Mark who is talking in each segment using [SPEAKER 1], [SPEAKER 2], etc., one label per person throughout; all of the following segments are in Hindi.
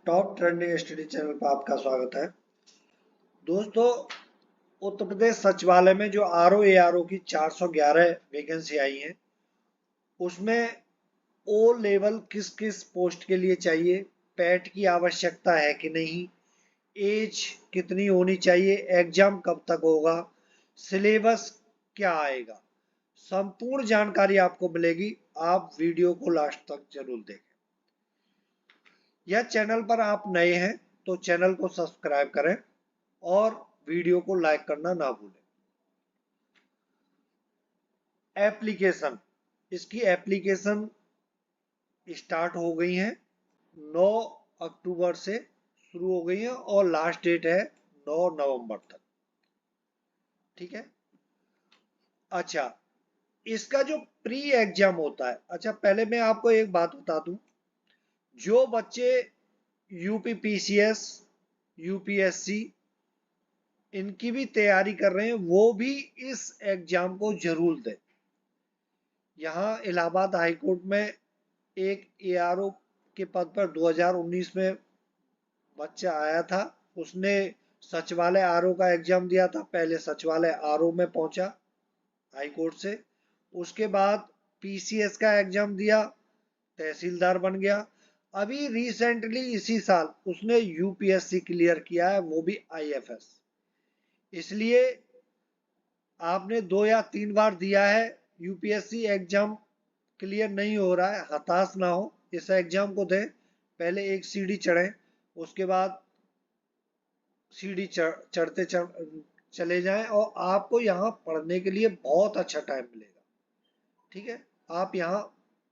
[SPEAKER 1] टॉप ट्रेंडिंग स्टडी चैनल पर आपका स्वागत है। दोस्तों, उत्तर प्रदेश सचिवालय में जो RO की 411 वैकेंसी आई हैं, उसमें ओ लेवल किस किस पोस्ट के लिए चाहिए, पैट की आवश्यकता है कि नहीं, एज कितनी होनी चाहिए, एग्जाम कब तक होगा, सिलेबस क्या आएगा, संपूर्ण जानकारी आपको मिलेगी। आप वीडियो को लास्ट तक जरूर देखें। यह चैनल पर आप नए हैं तो चैनल को सब्सक्राइब करें और वीडियो को लाइक करना ना भूलें। एप्लीकेशन, इसकी एप्लीकेशन स्टार्ट हो गई है, 9 अक्टूबर से शुरू हो गई है और लास्ट डेट है 9 नवंबर तक। ठीक है। अच्छा, इसका जो प्री एग्जाम होता है, अच्छा पहले मैं आपको एक बात बता दूं, जो बच्चे UPPCS, UPSC इनकी भी तैयारी कर रहे हैं, वो भी इस एग्जाम को जरूर दें। यहाँ इलाहाबाद हाईकोर्ट में एक ARO के पद पर 2019 में बच्चा आया था, उसने सचिवालय RO का एग्जाम दिया था। पहले सचिवालय RO में पहुंचा हाईकोर्ट से, उसके बाद PCS का एग्जाम दिया, तहसीलदार बन गया। अभी रिसेंटली इसी साल उसने UPSC क्लियर किया है, वो भी IFS। इसलिए आपने 2 या 3 बार दिया है, UPSC एग्जाम क्लियर नहीं हो रहा है, हताश ना हो, इस एग्जाम को दें। पहले एक सीढ़ी चढ़े, उसके बाद सीढ़ी चढ़ते चले जाएं और आपको यहाँ पढ़ने के लिए बहुत अच्छा टाइम मिलेगा। ठीक है, आप यहाँ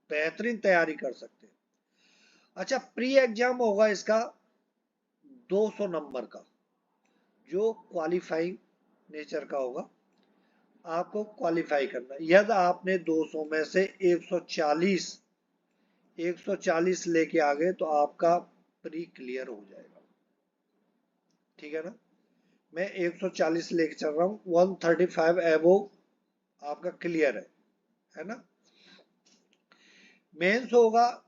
[SPEAKER 1] बेहतरीन तैयारी कर सकते हैं। अच्छा, प्री एग्जाम होगा इसका 200 नंबर का, जो क्वालिफाइंग नेचर का होगा। आपको क्वालिफाई करना, यदि आपने 200 में से 140 लेके आ गए तो आपका प्री क्लियर हो जाएगा। ठीक है ना, मैं 140 लेके चल रहा हूँ, 135 एबोव आपका क्लियर है ना। मेंस होगा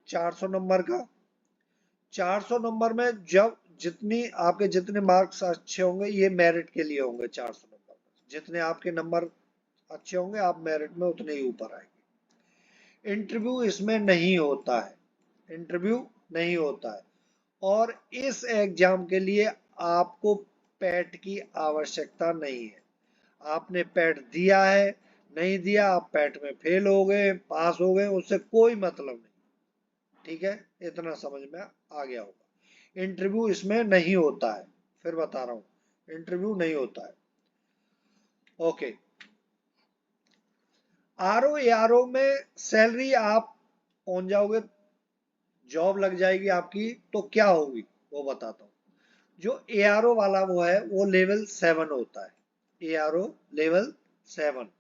[SPEAKER 1] 400 नंबर का। 400 नंबर में जब जितने मार्क्स अच्छे होंगे, ये मेरिट के लिए होंगे। 400 नंबर जितने आपके नंबर अच्छे होंगे, आप मेरिट में उतने ही ऊपर आएंगे। इंटरव्यू इसमें नहीं होता है, इंटरव्यू नहीं होता है। और इस एग्जाम के लिए आपको पैट की आवश्यकता नहीं है। आपने पैट दिया है, नहीं दिया, आप पैट में फेल हो गए, पास हो गए, उससे कोई मतलब नहीं। ठीक है, इतना समझ में आ गया होगा। इंटरव्यू इसमें नहीं होता है, फिर बता रहा हूं, इंटरव्यू नहीं होता है। ओके। RO में सैलरी आप पहुंच जाओगे, जॉब लग जाएगी आपकी, तो क्या होगी वो बताता हूँ। जो ARO वाला वो है, वो लेवल 7 होता है। ARO लेवल 7,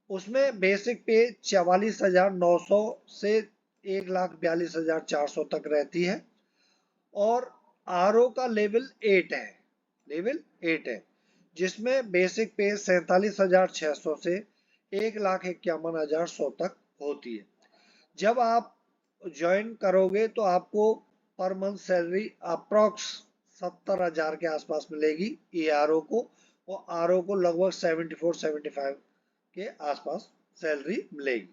[SPEAKER 1] उसमें बेसिक पे 44,900 से 1,42,400 तक रहती है। और RO का लेवल 8 है, लेवल 8 है, जिसमें बेसिक पे 47,600 से 1,51,100 तक होती है। जब आप ज्वाइन करोगे तो आपको पर मंथ सैलरी अप्रोक्स 70,000 के आसपास मिलेगी ARO को, और RO को लगभग 74-75 के आसपास सैलरी मिलेगी।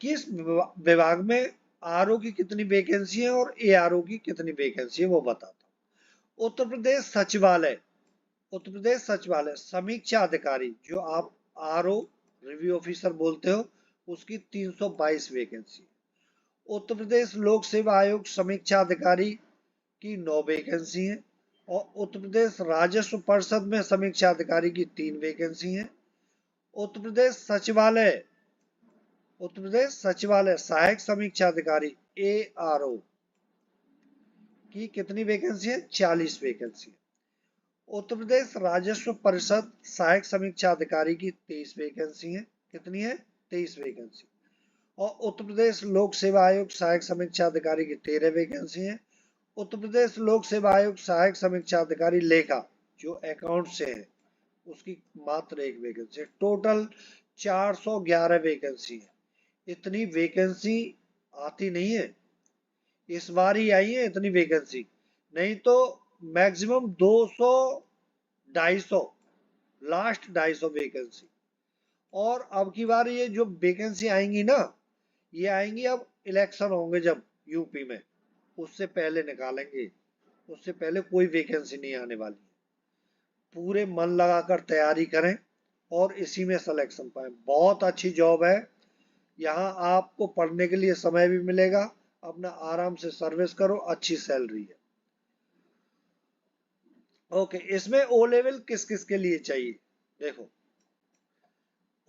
[SPEAKER 1] किस विभाग में RO की कितनी वैकेंसी है और ARO की कितनी वैकेंसी है वो बताता हूँ। उत्तर प्रदेश सचिवालय समीक्षा अधिकारी, जो आप RO रिव्यू ऑफिसर बोलते हो, उसकी 322 वैकेंसी। उत्तर प्रदेश लोक सेवा आयोग समीक्षा अधिकारी की 9 वैकेंसी है। और उत्तर प्रदेश राजस्व परिषद में समीक्षा अधिकारी की 3 वैकेंसी है। उत्तर प्रदेश सचिवालय सहायक समीक्षा अधिकारी ARO की कितनी वैकेंसी है? 40 वैकेंसी है। उत्तर प्रदेश राजस्व परिषद सहायक समीक्षा अधिकारी की 23 वैकेंसी है। कितनी है? 23 वैकेंसी। और उत्तर प्रदेश लोक सेवा आयोग सहायक समीक्षा अधिकारी की 13 वैकेंसी है। उत्तर प्रदेश लोक सेवा आयोग सहायक समीक्षा अधिकारी लेखा, जो अकाउंट से है, उसकी मात्र 1 वैकेंसी। टोटल 411 वैकेंसी है। इतनी वैकेंसी आती नहीं है, इस बार ही आई है इतनी वैकेंसी, नहीं तो मैक्सिमम 200 250, लास्ट 250 वैकेंसी। और अब की बार ये जो वैकेंसी आएंगी ना, ये आएंगी अब इलेक्शन होंगे जब यूपी में, उससे पहले निकालेंगे, उससे पहले कोई वैकेंसी नहीं आने वाली है। पूरे मन लगाकर तैयारी करें और इसी में सिलेक्शन पाए। बहुत अच्छी जॉब है, यहाँ आपको पढ़ने के लिए समय भी मिलेगा, अपना आराम से सर्विस करो, अच्छी सैलरी है। ओके, इसमें ओ लेवल किस किस के लिए चाहिए? देखो,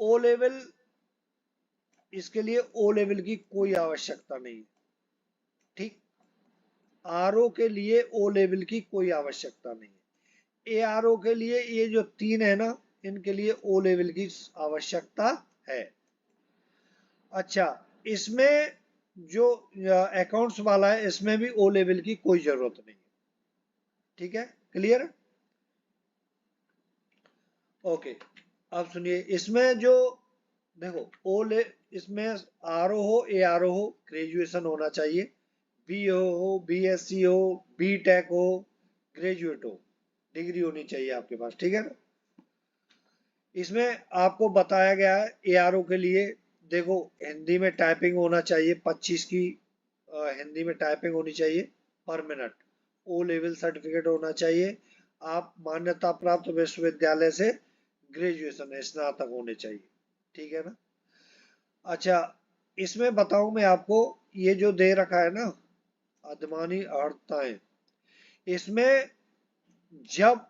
[SPEAKER 1] ओ लेवल, इसके लिए ओ लेवल की कोई आवश्यकता नहीं है, ठीक। आरओ के लिए ओ लेवल की कोई आवश्यकता नहीं है। ए आर ओ के लिए ये जो 3 है ना, इनके लिए ओ लेवल की आवश्यकता है। अच्छा, इसमें जो अकाउंट्स वाला है, इसमें भी ओ लेवल की कोई जरूरत नहीं है, ठीक है, क्लियर। ओके, अब सुनिए, इसमें जो देखो इसमें आर ओ हो, ए आर ओ हो, ग्रेजुएशन होना चाहिए, बी हो, बी एस सी हो, बी टेक हो, ग्रेजुएट हो, डिग्री होनी चाहिए आपके पास, ठीक है ना। इसमें आपको बताया गया है ए आर ओ के लिए, देखो हिंदी में टाइपिंग होना चाहिए 25 की, हिंदी में टाइपिंग होनी चाहिए पर मिनट, ओ लेवल सर्टिफिकेट होना चाहिए, आप मान्यता प्राप्त विश्वविद्यालय से ग्रेजुएशन स्नातक होने चाहिए, ठीक है ना। अच्छा, इसमें बताऊं मैं आपको, ये जो दे रखा है ना अधिमानी अर्हताएं, इसमें जब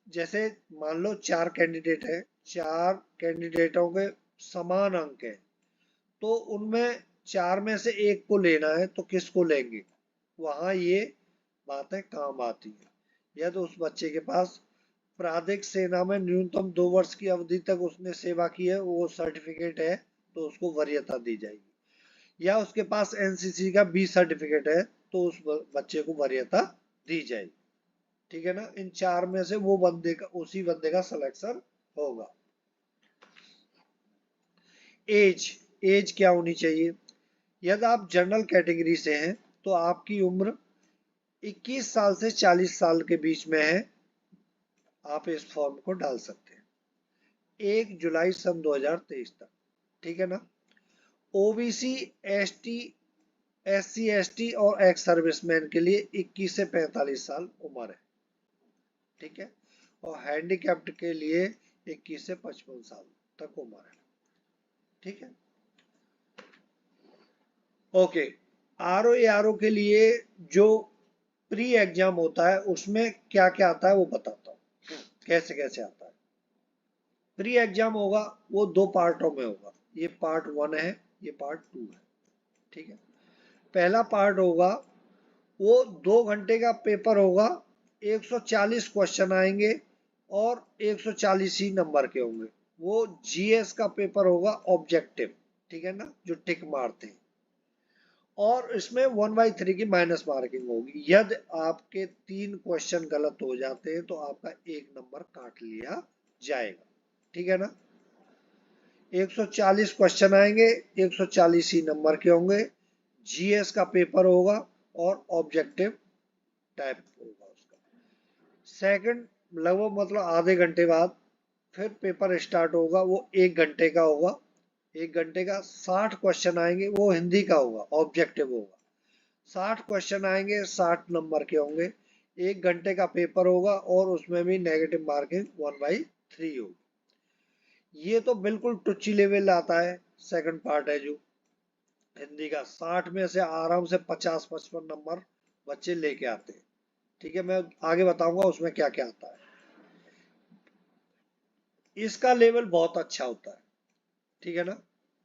[SPEAKER 1] जैसे मान लो 4 कैंडिडेट है, 4 कैंडिडेटों के समान अंक है, तो उनमें 4 में से एक को लेना है, तो किसको लेंगे, वहां ये बातें काम आती है। यदि उस बच्चे के पास प्राधिक सेना में न्यूनतम 2 वर्ष की अवधि तक उसने सेवा की है, वो सर्टिफिकेट है, तो उसको वरीयता दी जाएगी। या उसके पास एनसीसी का 20 सर्टिफिकेट है, तो उस बच्चे को वरीयता दी जाएगी, ठीक है ना। इन 4 में से वो बंदे का, उसी बंदे का सिलेक्शन होगा। एज क्या होनी चाहिए? यदि आप जनरल कैटेगरी से हैं, तो आपकी उम्र 21 साल से 40 साल के बीच में है, आप इस फॉर्म को डाल सकते हैं 1 जुलाई सन 2023 तक, ठीक है ना। ओबीसी, एसटी, एससी, एसटी और एक्स सर्विसमैन के लिए 21 से 45 साल उम्र है, ठीक है। और हैंडीकैप्ड के लिए 21 से 55 साल तक उम्र है, ठीक है। ओके, आरओ के लिए जो प्री एग्जाम होता है, उसमें क्या क्या आता है वो बताता हूँ, कैसे कैसे आता है। प्री एग्जाम होगा, वो 2 पार्टों में होगा, ये पार्ट 1 है, ये पार्ट 2 है, ठीक है। पहला पार्ट होगा, वो 2 घंटे का पेपर होगा, 140 क्वेश्चन आएंगे और 140 ही नंबर के होंगे। वो जीएस का पेपर होगा, ऑब्जेक्टिव, ठीक है ना, जो टिक मारते हैं। और इसमें 1/3 की माइनस मार्किंग होगी। यदि आपके 3 क्वेश्चन गलत हो जाते हैं, तो आपका 1 नंबर काट लिया जाएगा, ठीक है ना। 140 क्वेश्चन आएंगे, 140 ही नंबर के होंगे, जीएस का पेपर होगा और ऑब्जेक्टिव टाइप होगा उसका। सेकंड, लगभग मतलब आधे घंटे बाद फिर पेपर स्टार्ट होगा, वो 1 घंटे का होगा, 1 घंटे का 60 क्वेश्चन आएंगे, वो हिंदी का होगा, ऑब्जेक्टिव होगा। 60 क्वेश्चन आएंगे, 60 नंबर के होंगे, 1 घंटे का पेपर होगा और उसमें भी नेगेटिव मार्किंग 1/3 होगी। ये तो बिल्कुल टुच्ची लेवल आता है, सेकंड पार्ट है जो हिंदी का, 60 में से आराम से 50-55 नंबर बच्चे लेके आते हैं, ठीक है। मैं आगे बताऊंगा उसमें क्या क्या आता है। इसका लेवल बहुत अच्छा होता है, ठीक है ना,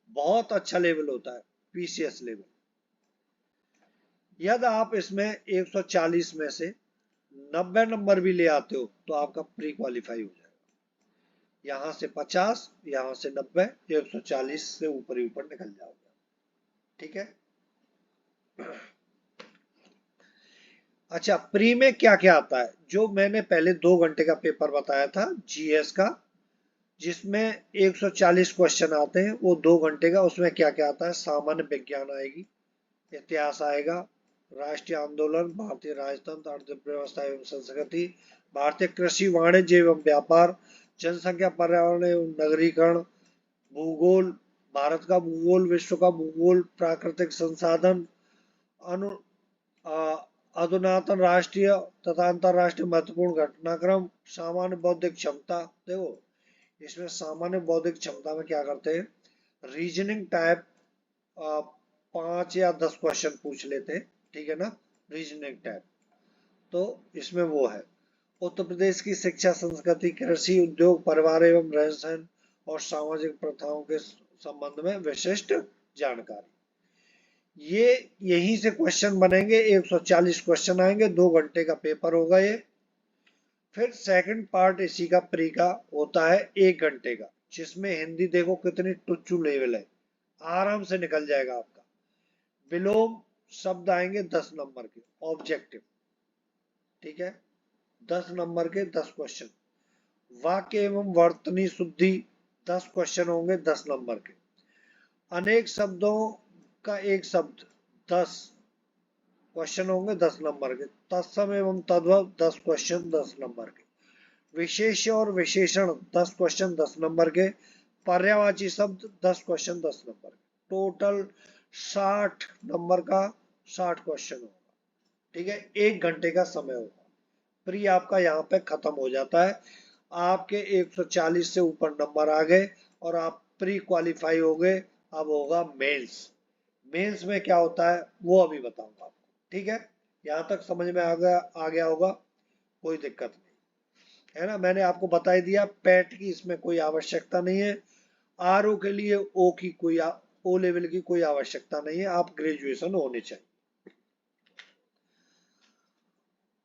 [SPEAKER 1] बहुत अच्छा लेवल होता है, पीसीएस लेवल। यदि आप इसमें 140 में से 90 नंबर भी ले आते हो, तो आपका प्री क्वालिफाई हो जाएगा। यहां से 50, यहां से 90, 140 से ऊपर ही ऊपर निकल जाओगे, ठीक है। अच्छा, प्री में क्या क्या आता है, जो मैंने पहले 2 घंटे का पेपर बताया था जीएस का, जिसमें 140 क्वेश्चन आते हैं, वो 2 घंटे का। उसमें क्या क्या आता है? सामान्य विज्ञान आएगी, इतिहास आएगा, राष्ट्रीय आंदोलन, भारतीय राजतंत्र, अर्थव्यवस्था एवं संस्कृति, भारतीय कृषि, वाणिज्य एवं व्यापार, जनसंख्या, पर्यावरण एवं नगरीकरण, भूगोल, भारत का भूगोल, विश्व का भूगोल, प्राकृतिक संसाधन, अनु अधुनातन राष्ट्रीय तथा अंतरराष्ट्रीय महत्वपूर्ण घटनाक्रम, सामान्य बौद्धिक क्षमता। देखो, इसमें सामान्य बौद्धिक क्षमता में क्या करते हैं? रीजनिंग टाइप 5 या 10 क्वेश्चन पूछ लेते हैं, ठीक है ना, रीजनिंग टाइप। तो इसमें वो है उत्तर प्रदेश की शिक्षा, संस्कृति, कृषि, उद्योग, परिवार एवं रहन सहन और सामाजिक प्रथाओं के संबंध में विशिष्ट जानकारी। ये यहीं से क्वेश्चन बनेंगे, 140 क्वेश्चन आएंगे, 2 घंटे का पेपर होगा ये। फिर सेकंड पार्ट इसी का प्री का होता है 1 घंटे का, जिसमें हिंदी देखो कितनी टुच्चू लेवल है, आराम से निकल जाएगा आपका। विलोम शब्द आएंगे 10 नंबर के, ऑब्जेक्टिव, ठीक है, 10 नंबर के 10 क्वेश्चन। वाक्य एवं वर्तनी शुद्धि 10 क्वेश्चन होंगे 10 नंबर के। अनेक शब्दों का एक शब्द 10 क्वेश्चन होंगे 10 नंबर के। तत्सम एवं तद्भव 10 क्वेश्चन 10 नंबर के। विशेष्य और विशेषण 10 क्वेश्चन 10 नंबर के। पर्यायवाची शब्द 10 क्वेश्चन 10 नंबर के। टोटल 60 नंबर का 60 क्वेश्चन होगा, ठीक है। 1 घंटे का समय होगा। प्री आपका यहाँ पे खत्म हो जाता है, आपके 140 से ऊपर नंबर आ गए और आप प्री क्वालिफाई हो गए। अब होगा मेंस। मेंस में क्या होता है वो अभी बताऊंगा आपको, ठीक है। यहाँ तक समझ में आ गया होगा, कोई दिक्कत नहीं है ना। मैंने आपको बता ही दिया, पैट की इसमें कोई आवश्यकता नहीं है। आरओ के लिए ओ लेवल की कोई आवश्यकता नहीं है, आप ग्रेजुएशन होने चाहिए।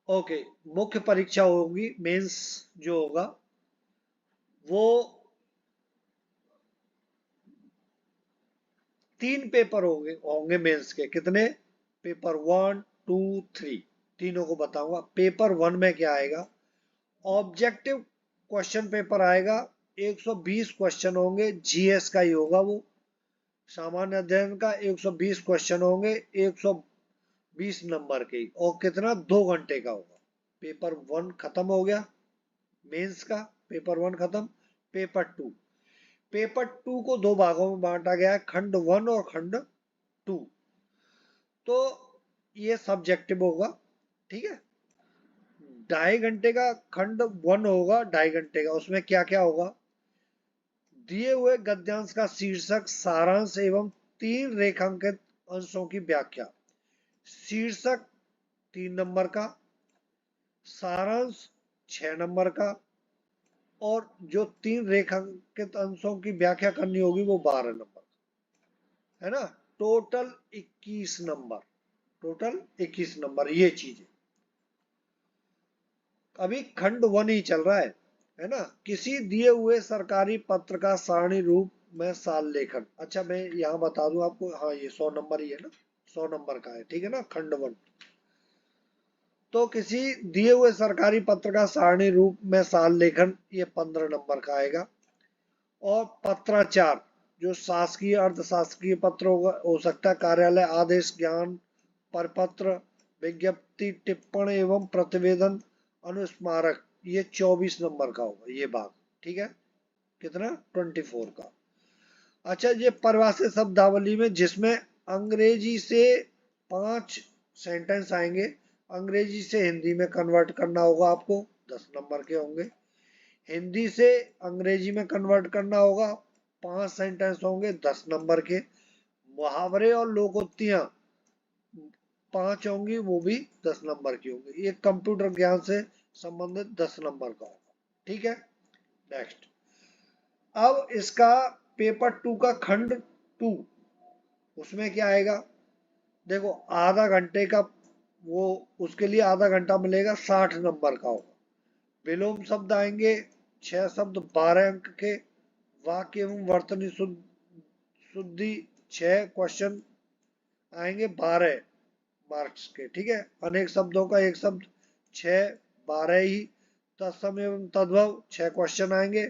[SPEAKER 1] ओके, मुख्य परीक्षा होगी, मेंस जो होगा वो 3 पेपर होंगे मेंस के। कितने? पेपर 1, 2, 3, तीनों को बताऊंगा। पेपर 1 में क्या आएगा? ऑब्जेक्टिव क्वेश्चन पेपर आएगा, 120 क्वेश्चन होंगे, जीएस का ही होगा वो। सामान्य अध्ययन का 120 क्वेश्चन होंगे, 120 नंबर के, और कितना? 2 घंटे का होगा। पेपर 1 खत्म हो गया, मेंस का पेपर 1 खत्म। पेपर 2 को 2 भागों में बांटा गया है, खंड 1 और खंड 2। तो ये सब्जेक्टिव होगा, ठीक है। 2.5 घंटे का खंड 1 होगा, 2.5 घंटे का। उसमें क्या क्या होगा? दिए हुए गद्यांश का शीर्षक, सारांश एवं 3 रेखांकित अंशों की व्याख्या। शीर्षक 3 नंबर का, सारांश 6 नंबर का, और जो 3 रेखांकित अंशों की व्याख्या करनी होगी वो 12 नंबर, है ना। टोटल 21 नंबर, टोटल 21 नंबर ये चीजें। अभी खंड 1 ही चल रहा है ना। किसी दिए हुए सरकारी पत्र का सारणी रूप में साल लेखन। अच्छा, मैं यहाँ बता दूं आपको, हाँ ये 100 नंबर ही है ना, 100 नंबर का है, ठीक है ना, खंड 1। तो किसी दिए हुए सरकारी पत्र का सारणी रूप में साल लेखन, ये 15 नंबर का आएगा। और पत्राचार, जो शासकीय अर्धशासकीय पत्र हो सकता है, कार्यालय आदेश, ज्ञान परपत्र, विज्ञप्ति, टिप्पणी एवं प्रतिवेदन, अनुस्मारक, ये 24 नंबर का होगा ये भाग, ठीक है। कितना? 24 का। अच्छा, ये परिभाषित शब्दावली में जिसमें अंग्रेजी से 5 सेंटेंस आएंगे, अंग्रेजी से हिंदी में कन्वर्ट करना होगा आपको, 10 नंबर के होंगे। हिंदी से अंग्रेजी में कन्वर्ट करना होगा, 5 सेंटेंस होंगे 10 नंबर के। मुहावरे और लोकोक्तियां 5 होंगी, वो भी 10 नंबर की होंगी। ये कंप्यूटर ज्ञान से संबंधित 10 नंबर का होगा, ठीक है। नेक्स्ट, अब इसका पेपर 2 का खंड 2, उसमें क्या आएगा? देखो, आधा घंटे का वो, उसके लिए आधा घंटा मिलेगा, 60 नंबर का होगा। विलोम शब्द आएंगे 6 शब्द, 12 अंक के। वाक्य एवं वर्तनी शुद्धि 6 क्वेश्चन आएंगे, 12 मार्क्स के, ठीक है। अनेक शब्दों का एक शब्द 6, 12 ही। तत्सम एवं तद्भव 6 क्वेश्चन आएंगे,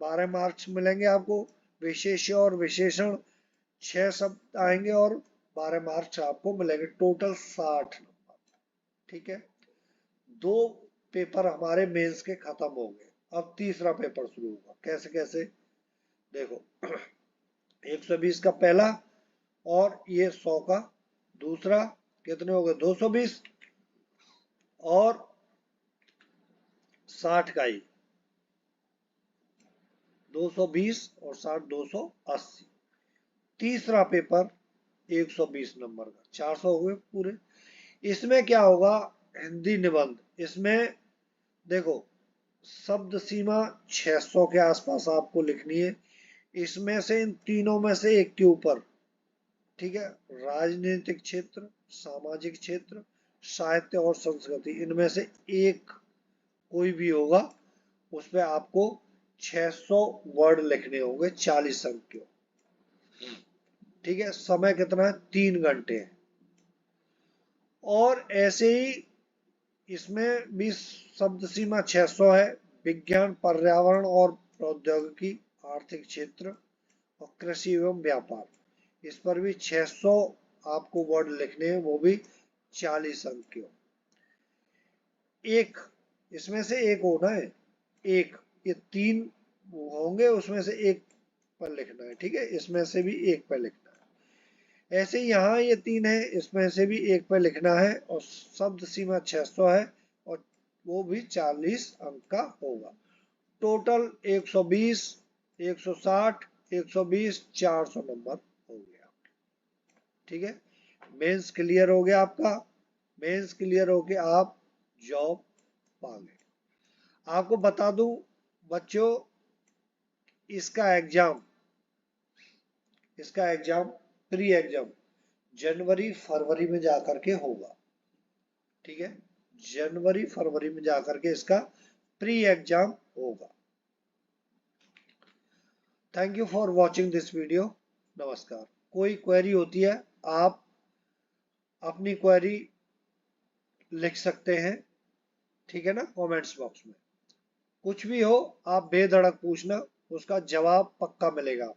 [SPEAKER 1] 12 मार्क्स मिलेंगे आपको। विशेष्य और विशेषण 6 शब्द आएंगे और 12 मार्क्स आपको मिलेंगे, टोटल 60 नंबर। ठीक है, 2 पेपर हमारे मेंस के खत्म हो गए। अब तीसरा पेपर शुरू होगा। कैसे कैसे देखो, 120 का पहला और ये 100 का दूसरा, कितने हो गए 220, और 60 का ही 220 और 60 280। तीसरा पेपर 120 नंबर का, 400 हो गए पूरे। इसमें क्या होगा, हिंदी निबंध। इसमें देखो शब्द सीमा 600 के आसपास आपको लिखनी है। इसमें से इन तीनों में से एक के ऊपर, ठीक है, राजनीतिक क्षेत्र, सामाजिक क्षेत्र, साहित्य और संस्कृति, इनमें से एक कोई भी होगा, उस पर आपको 600 वर्ड लिखने होंगे 40 अंक के। ठीक है, समय कितना है, 3 घंटे है। और ऐसे ही इसमें भी शब्द सीमा 600 है। विज्ञान, पर्यावरण और प्रौद्योगिकी, आर्थिक क्षेत्र और कृषि एवं व्यापार, इस पर भी 600 आपको वर्ड लिखने हैं, वो भी 40 अंक के। एक, इसमें से एक होना है, एक, ये 3 होंगे, उसमें से एक पर लिखना है। ठीक है, इसमें से भी एक पर लिखना है। ऐसे ही यहाँ ये 3 है, इसमें से भी एक पर लिखना है, और शब्द सीमा 600 है, और वो भी 40 अंक का होगा। टोटल 120, 160, 120, 400 नंबर हो गया। ठीक है, मेंस क्लियर हो गया आपका। मेंस क्लियर होके आप जॉब पा गए। आपको बता दूं बच्चों, इसका एग्जाम प्री एग्जाम जनवरी फरवरी में जाकर के होगा। ठीक है, जनवरी फरवरी में जाकर के इसका प्री एग्जाम होगा। Thank you for watching this video. नमस्कार। कोई क्वेरी होती है, आप अपनी क्वेरी लिख सकते हैं, ठीक है ना, कमेंट्स बॉक्स में। कुछ भी हो आप बेधड़क पूछना, उसका जवाब पक्का मिलेगा।